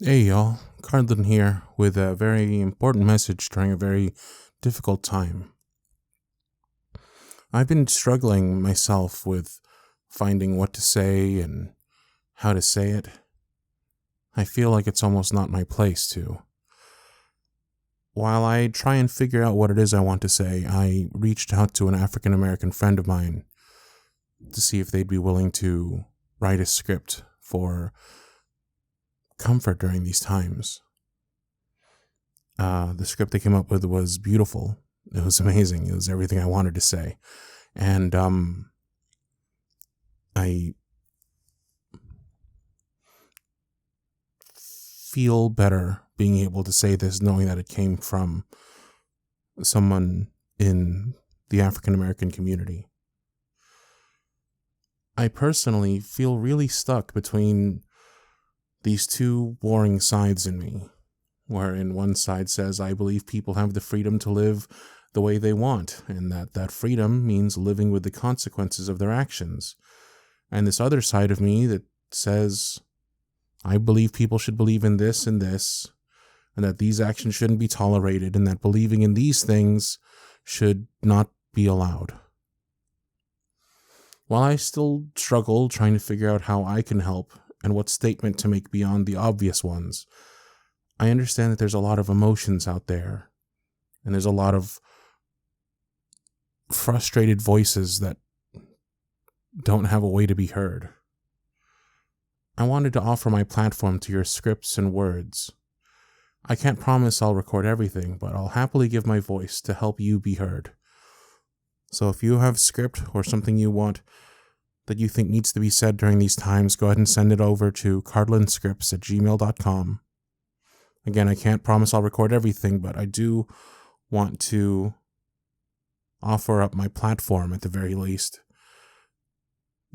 Hey y'all, Cardlin here with a very important message during a very difficult time. I've been struggling myself with finding what to say and how to say it. I feel like it's almost not my place to. While I try and figure out what it is I want to say, I reached out to an African American friend of mine to see if they'd be willing to write a script for comfort during these times. The script they came up with was beautiful. It was amazing. It was everything I wanted to say. And I feel better being able to say this knowing that it came from someone in the African American community. I personally feel really stuck between these two warring sides in me, wherein one side says I believe people have the freedom to live the way they want, and that freedom means living with the consequences of their actions. And this other side of me that says I believe people should believe in this, and that these actions shouldn't be tolerated, and that believing in these things should not be allowed. While I still struggle trying to figure out how I can help and what statement to make beyond the obvious ones, I understand that there's a lot of emotions out there, and there's a lot of frustrated voices that don't have a way to be heard. I wanted to offer my platform to your scripts and words. I can't promise I'll record everything, but I'll happily give my voice to help you be heard. So if you have a script or something you want that you think needs to be said during these times, go ahead and send it over to Cardlinscripts@gmail.com. Again, I can't promise I'll record everything, but I do want to offer up my platform at the very least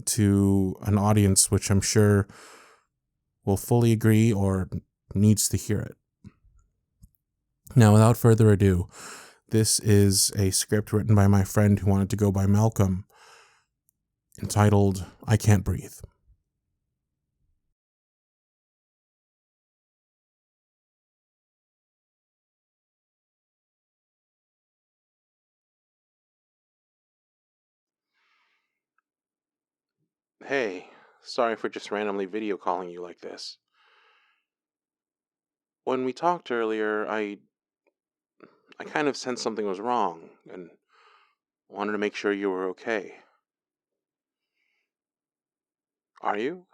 to an audience which I'm sure will fully agree or needs to hear it. Now, without further ado, this is a script written by my friend who wanted to go by Malcolm, entitled I Can't Breathe. Hey, sorry for just randomly video calling you like this. When we talked earlier, I kind of sensed something was wrong and wanted to make sure you were okay. Are you?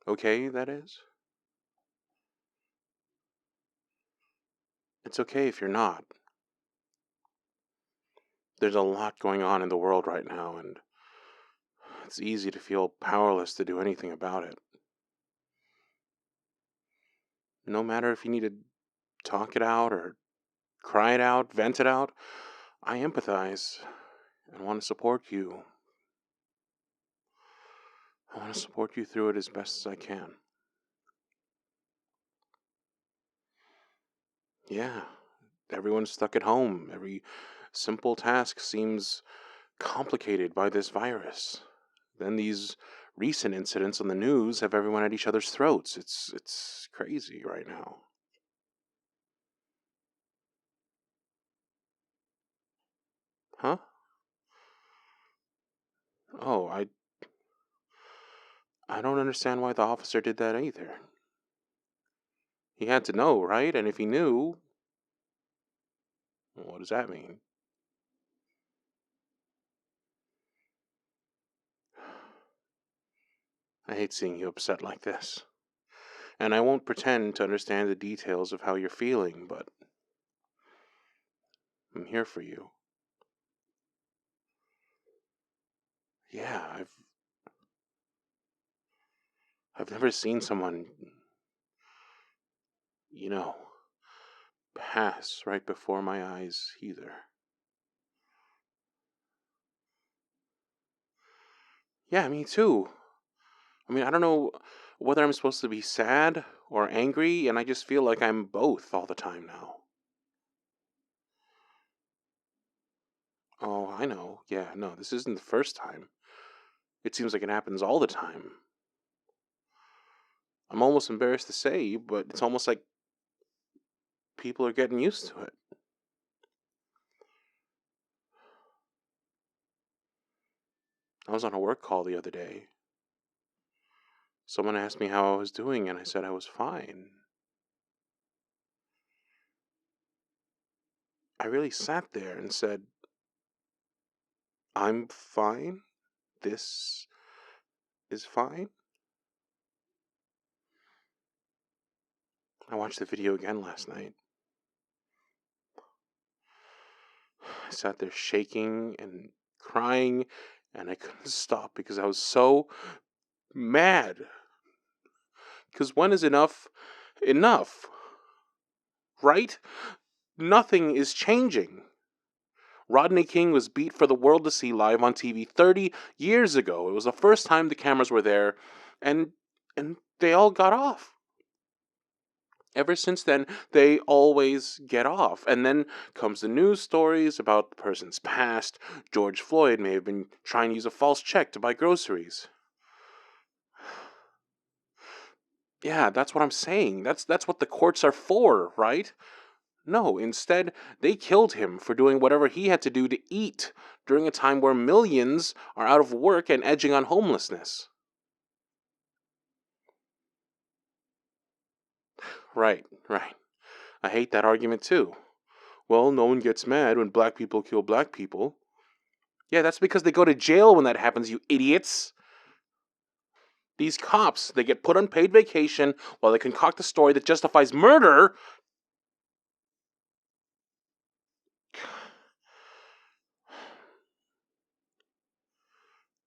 Okay, that is? It's okay if you're not. There's a lot going on in the world right now, and it's easy to feel powerless to do anything about it. No matter if you need to talk it out or cry it out, vent it out, I empathize and want to support you. I want to support you through it as best as I can. Yeah, everyone's stuck at home. Every simple task seems complicated by this virus. Then these recent incidents on the news have everyone at each other's throats. It's crazy right now. Huh? Oh, I don't understand why the officer did that either. He had to know, right? And if he knew, what does that mean? I hate seeing you upset like this. And I won't pretend to understand the details of how you're feeling, but I'm here for you. Yeah, I've never seen someone, you know, pass right before my eyes either. Yeah, me too. I mean, I don't know whether I'm supposed to be sad or angry, and I just feel like I'm both all the time now. Oh, I know. Yeah, no, this isn't the first time. It seems like it happens all the time. I'm almost embarrassed to say, but it's almost like people are getting used to it. I was on a work call the other day. Someone asked me how I was doing, and I said I was fine. I really sat there and said, I'm fine? This is fine? I watched the video again last night. I sat there shaking and crying, and I couldn't stop because I was so mad. Because when is enough enough? Right? Nothing is changing. Rodney King was beat for the world to see live on TV 30 years ago. It was the first time the cameras were there, and they all got off. Ever since then, they always get off. And then comes the news stories about the person's past. George Floyd may have been trying to use a false check to buy groceries. Yeah, that's what I'm saying. That's what the courts are for, right? No, instead, they killed him for doing whatever he had to do to eat during a time where millions are out of work and edging on homelessness. Right, right. I hate that argument too. Well, no one gets mad when black people kill black people. Yeah, that's because they go to jail when that happens, you idiots. These cops, they get put on paid vacation while they concoct a story that justifies murder.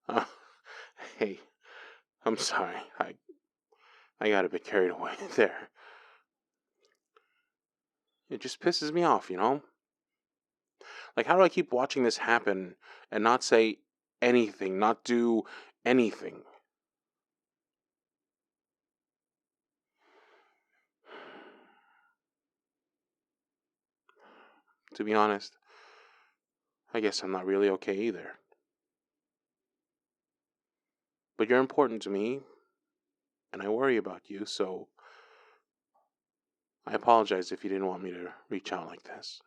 Uh, hey, I'm sorry. I got a bit carried away there. It just pisses me off, you know? Like, how do I keep watching this happen and not say anything, not do anything? To be honest, I guess I'm not really okay either. But you're important to me, and I worry about you, so I apologize if you didn't want me to reach out like this.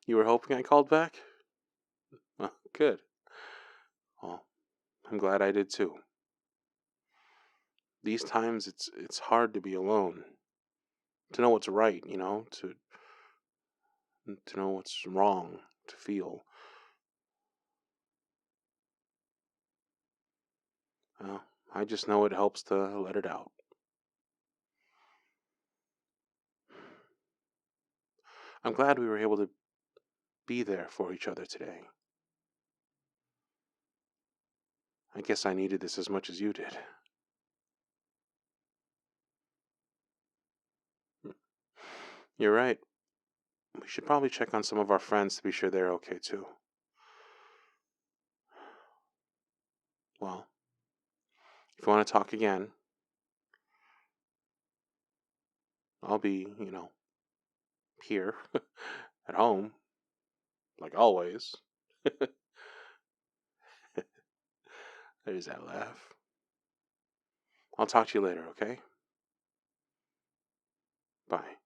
You were hoping I called back? Oh, good. Well, I'm glad I did too. These times it's hard to be alone. To know what's right, you know, to know what's wrong, to feel. Well, I just know it helps to let it out. I'm glad we were able to be there for each other today. I guess I needed this as much as you did. You're right. We should probably check on some of our friends to be sure they're okay too. Well, if you want to talk again, I'll be, here at home, like always. There's that laugh. I'll talk to you later, okay? Bye.